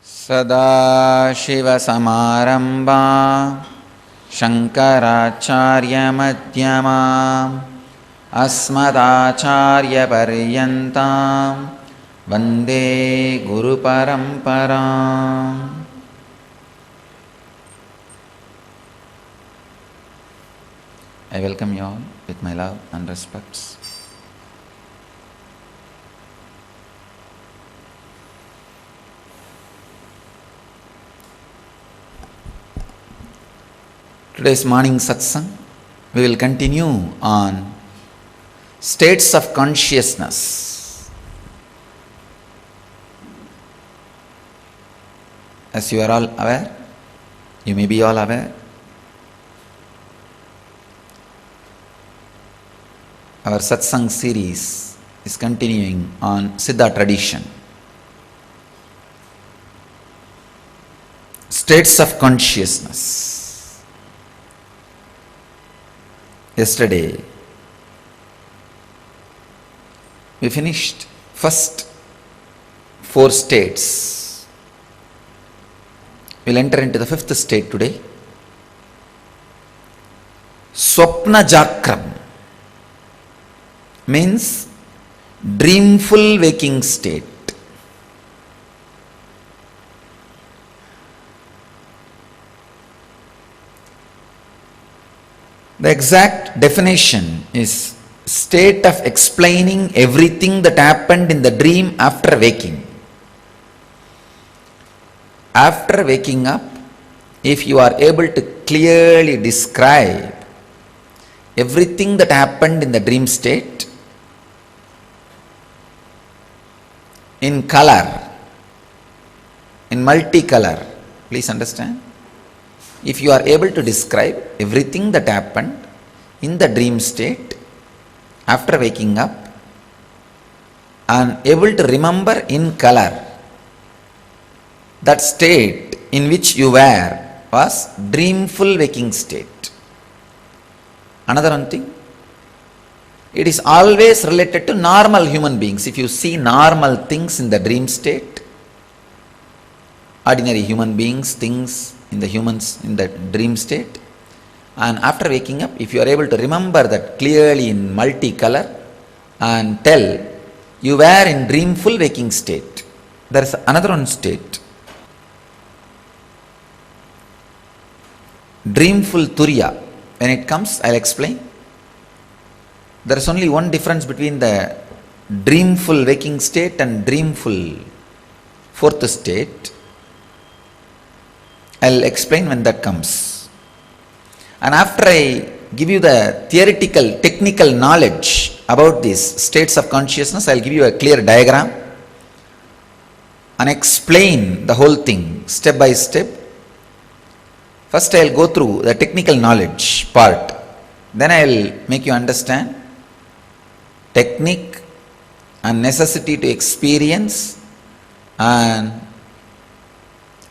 सदाशिवसमारम्भां शङ्कराचार्यमध्यमाम् अस्मदाचार्यपर्यन्तां वन्दे गुरुपरम्पराम्. I welcome you all with my love and respects. Today's morning satsang, we will continue on states of consciousness. As you are all aware, you may be all aware, our satsang series is continuing on Siddha tradition. States of consciousness. Yesterday, we finished first 4 states. We'll enter into the 5th state today. Swapna Jakram means dreamful waking state. The exact definition is state of explaining everything that happened in the dream after waking. After waking up, if you are able to clearly describe everything that happened in the dream state in color, in multicolor, please understand. If you are able to describe everything that happened in the dream state after waking up and able to remember in color that state in which you were was dreamful waking state. Another one thing, it is always related to normal human beings. If you see normal things in the dream state, ordinary human beings, things in the humans in the dream state, and after waking up, if you are able to remember that clearly in multicolor and tell you were in dreamful waking state. There is another one state, dreamful turiya. When it comes, I'll explain. There is only one difference between the dreamful waking state and dreamful 4th state. I'll explain when that comes. And after I give you the theoretical, technical knowledge about these states of consciousness, I'll give you a clear diagram and explain the whole thing step by step. First I'll go through the technical knowledge part. Then I'll make you understand technique and necessity to experience and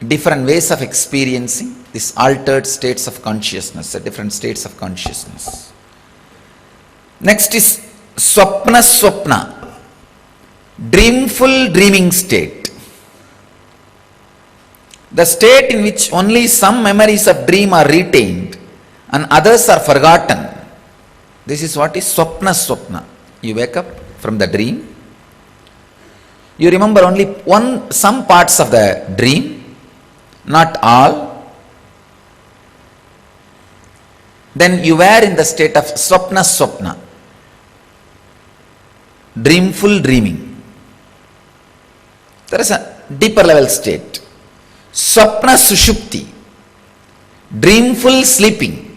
different ways of experiencing these altered states of consciousness, the different states of consciousness. Next is Swapna, dreamful dreaming state. The state in which only some memories of dream are retained and others are forgotten. This is what is Swapna. You wake up from the dream. You remember only some parts of the dream, not all. Then you were in the state of Swapna, dreamful dreaming. There is a deeper level state, Swapna Sushupti, dreamful sleeping,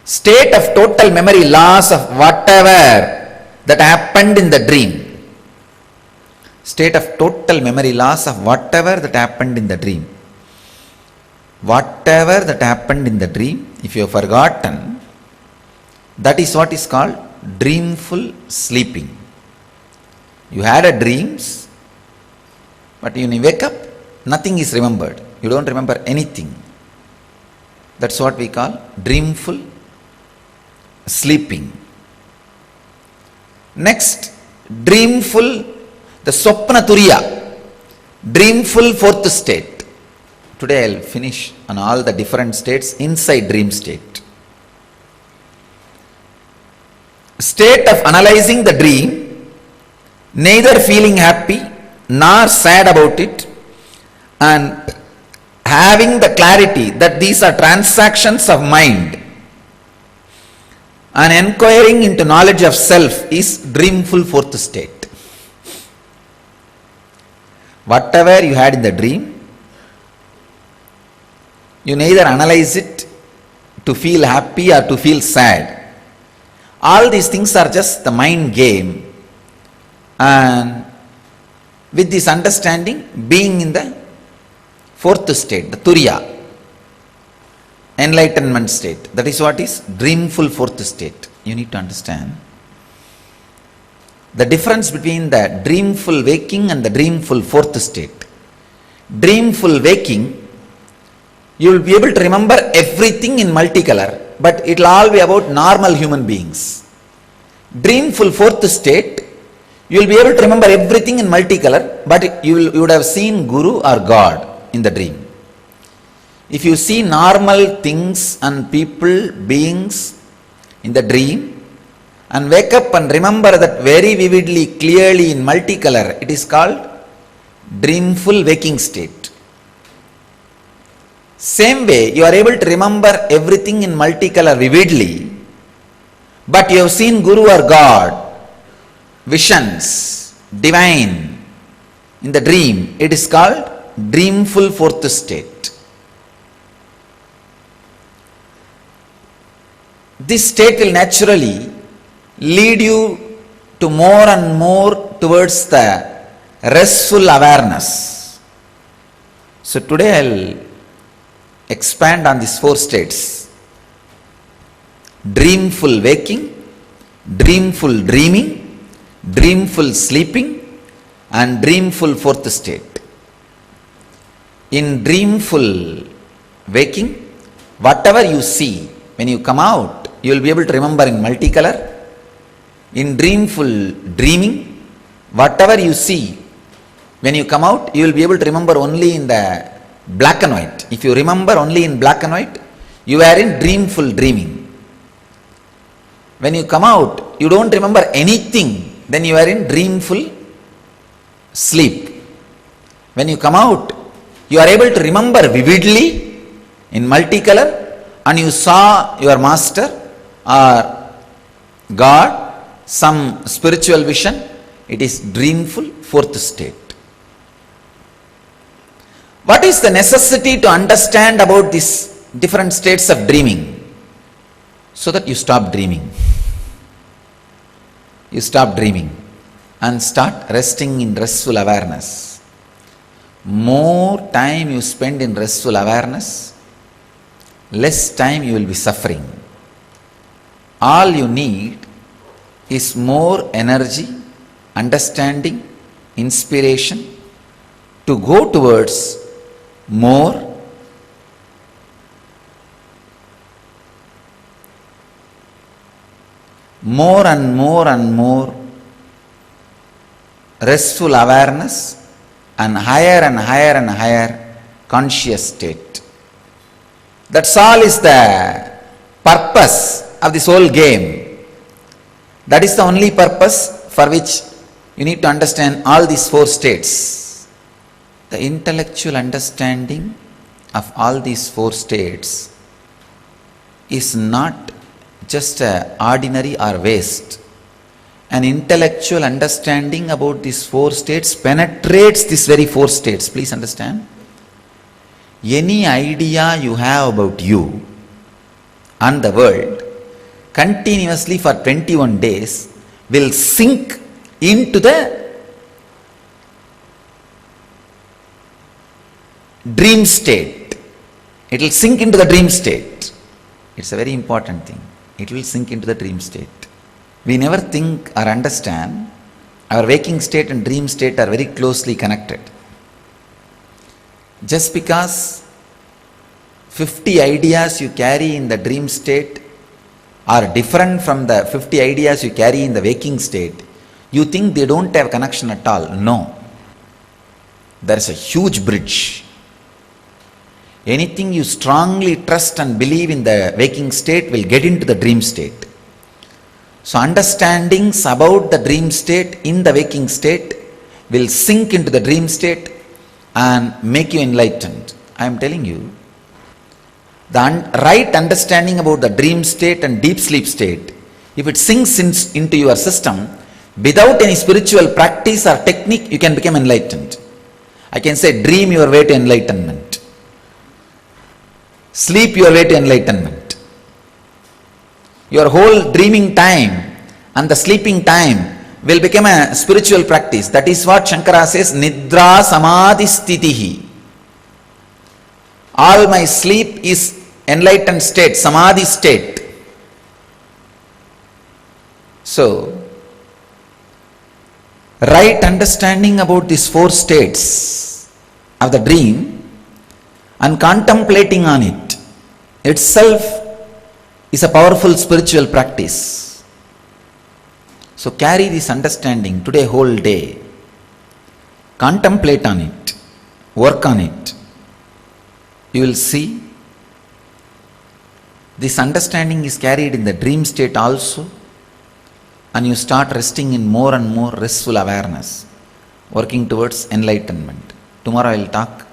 state of total memory loss of whatever that happened in the dream. State of total memory loss of whatever that happened in the dream. Whatever that happened in the dream, if you have forgotten, that is what is called dreamful sleeping. You had a dreams, but when you wake up, nothing is remembered. You don't remember anything. That's what we call dreamful sleeping. Next, dreamful, the Swapna Turiya. Dreamful fourth state. Today I'll finish on all the different states inside dream state. State of analyzing the dream, neither feeling happy nor sad about it, and having the clarity that these are transactions of mind and inquiring into knowledge of self is dreamful fourth state. Whatever you had in the dream, you neither analyze it to feel happy or to feel sad. All these things are just the mind game. And with this understanding, being in the fourth state, the Turiya, enlightenment state, that is what is dreamful fourth state. You need to understand the difference between the dreamful waking and the dreamful fourth state. Dreamful waking, you will be able to remember everything in multicolor, but it will all be about normal human beings. Dreamful fourth state, you will be able to remember everything in multicolor, but you would have seen Guru or God in the dream. If you see normal things and people, beings in the dream, and wake up and remember that very vividly, clearly in multicolor, it is called dreamful waking state. Same way, you are able to remember everything in multicolor vividly, but you have seen Guru or God, visions, divine, in the dream. It is called dreamful fourth state. This state will naturally lead you to more and more towards the restful awareness. So today I'll expand on these four states: dreamful waking, dreamful dreaming, dreamful sleeping, and dreamful fourth state. In dreamful waking, whatever you see, when you come out, you will be able to remember in multicolor. In dreamful dreaming, whatever you see, when you come out, you will be able to remember only in the black and white. If you remember only in black and white, you are in dreamful dreaming. When you come out, you don't remember anything, then you are in dreamful sleep. When you come out, you are able to remember vividly in multicolor, and you saw your master or God, some spiritual vision. It is dreamful fourth state. What is the necessity to understand about these different states of dreaming? So that you stop dreaming. You stop dreaming and start resting in restful awareness. More time you spend in restful awareness, less time you will be suffering. All you need is more energy, understanding, inspiration to go towards more and more restful awareness and higher conscious state. That's all is the purpose of this whole game. That is the only purpose for which you need to understand all these four states. The intellectual understanding of all these four states is not just ordinary or waste. An intellectual understanding about these four states penetrates these very four states. Please understand. Any idea you have about you and the world continuously for 21 days will sink into the dream state. It will sink into the dream state. It's a very important thing. It will sink into the dream state. We never think or understand our waking state and dream state are very closely connected. Just because 50 ideas you carry in the dream state are different from the 50 ideas you carry in the waking state, you think they don't have connection at all. No. there is a huge bridge. Anything you strongly trust and believe in the waking state will get into the dream state. So understandings about the dream state in the waking state will sink into the dream state and make you enlightened. I am telling you, the right understanding about the dream state and deep sleep state, if it sinks into your system, without any spiritual practice or technique, you can become enlightened. I can say, dream your way to enlightenment. Sleep your way to enlightenment. Your whole dreaming time and the sleeping time will become a spiritual practice. That is what Shankara says, Nidra Samadhi Sthitihi. All my sleep is enlightened state, Samadhi state. So, right understanding about these 4 states of the dream and contemplating on it itself is a powerful spiritual practice. So carry this understanding today whole day. Contemplate on it. Work on it. You will see this understanding is carried in the dream state also, and you start resting in more and more restful awareness, working towards enlightenment. Tomorrow I will talk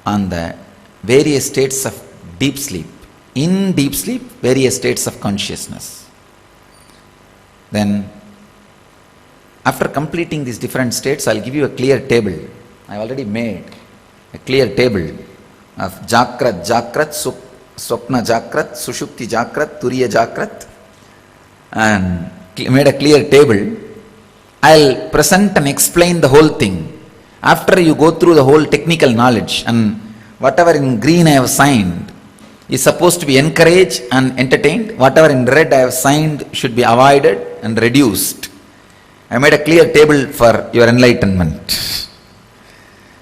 on the various states of deep sleep. In deep sleep, various states of consciousness. Then, after completing these different states, I will give you a clear table. I already made a clear table of Jakrat, Swapna Jakrat, Sushupti Jakrat, Turiya Jakrat, and made a clear table. I will present and explain the whole thing. After you go through the whole technical knowledge, and whatever in green I have signed is supposed to be encouraged and entertained, whatever in red I have signed should be avoided and reduced. I made a clear table for your enlightenment.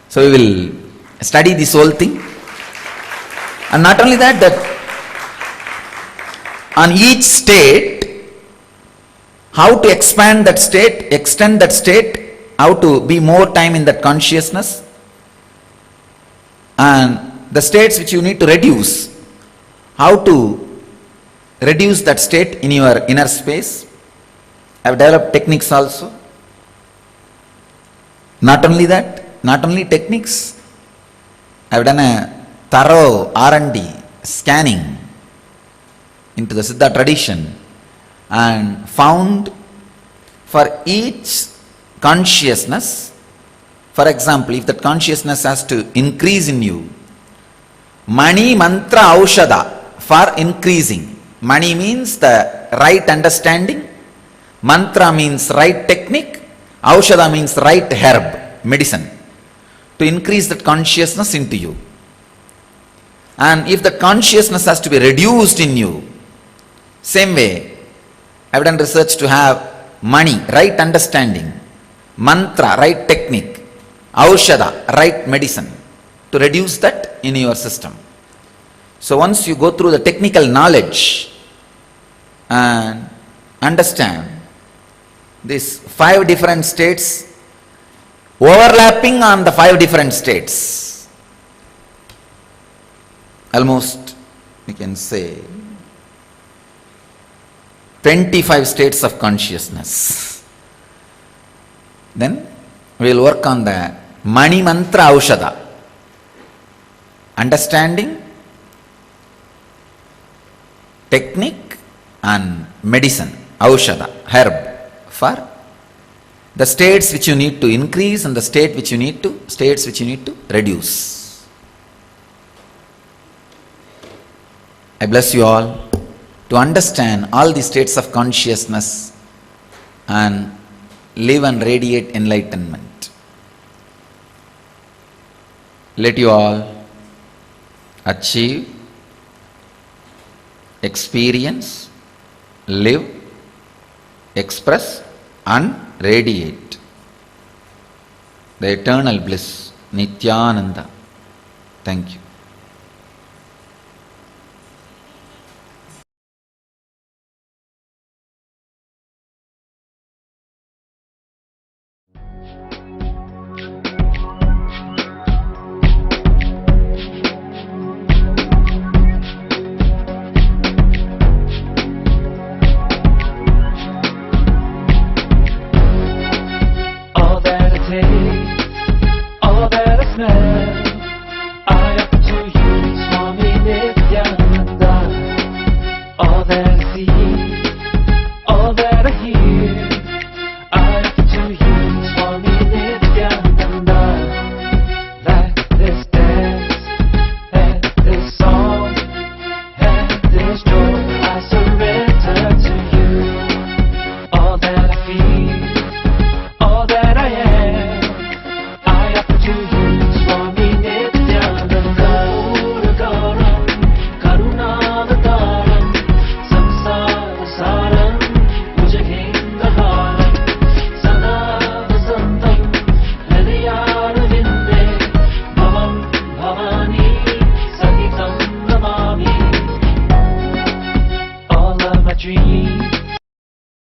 So we will study this whole thing. And not only that, on each state, how to expand that state, extend that state, how to be more time in that consciousness, and the states which you need to reduce, how to reduce that state in your inner space. I have developed techniques also. Not only that, not only techniques, I have done a thorough R&D, scanning into the Siddha tradition, and found for each consciousness, for example, if that consciousness has to increase in you, Mani Mantra Aushada for increasing. Mani means the right understanding, Mantra means right technique, Aushada means right herb, medicine, to increase that consciousness into you. And if the consciousness has to be reduced in you, same way, I have done research to have Mani, right understanding, Mantra, right technique, Aushada, right medicine, to reduce that in your system. So once you go through the technical knowledge and understand these 5 different states, overlapping on the 5 different states, almost we can say 25 states of consciousness. Then we will work on the Mani Mantra Aushada, understanding, technique and medicine, Aushada, herb, for the states which you need to increase and the states which you need to reduce. I bless you all to understand all the states of consciousness and live and radiate enlightenment. Let you all achieve, experience, live, express and radiate the eternal bliss, Nityananda. Thank you. है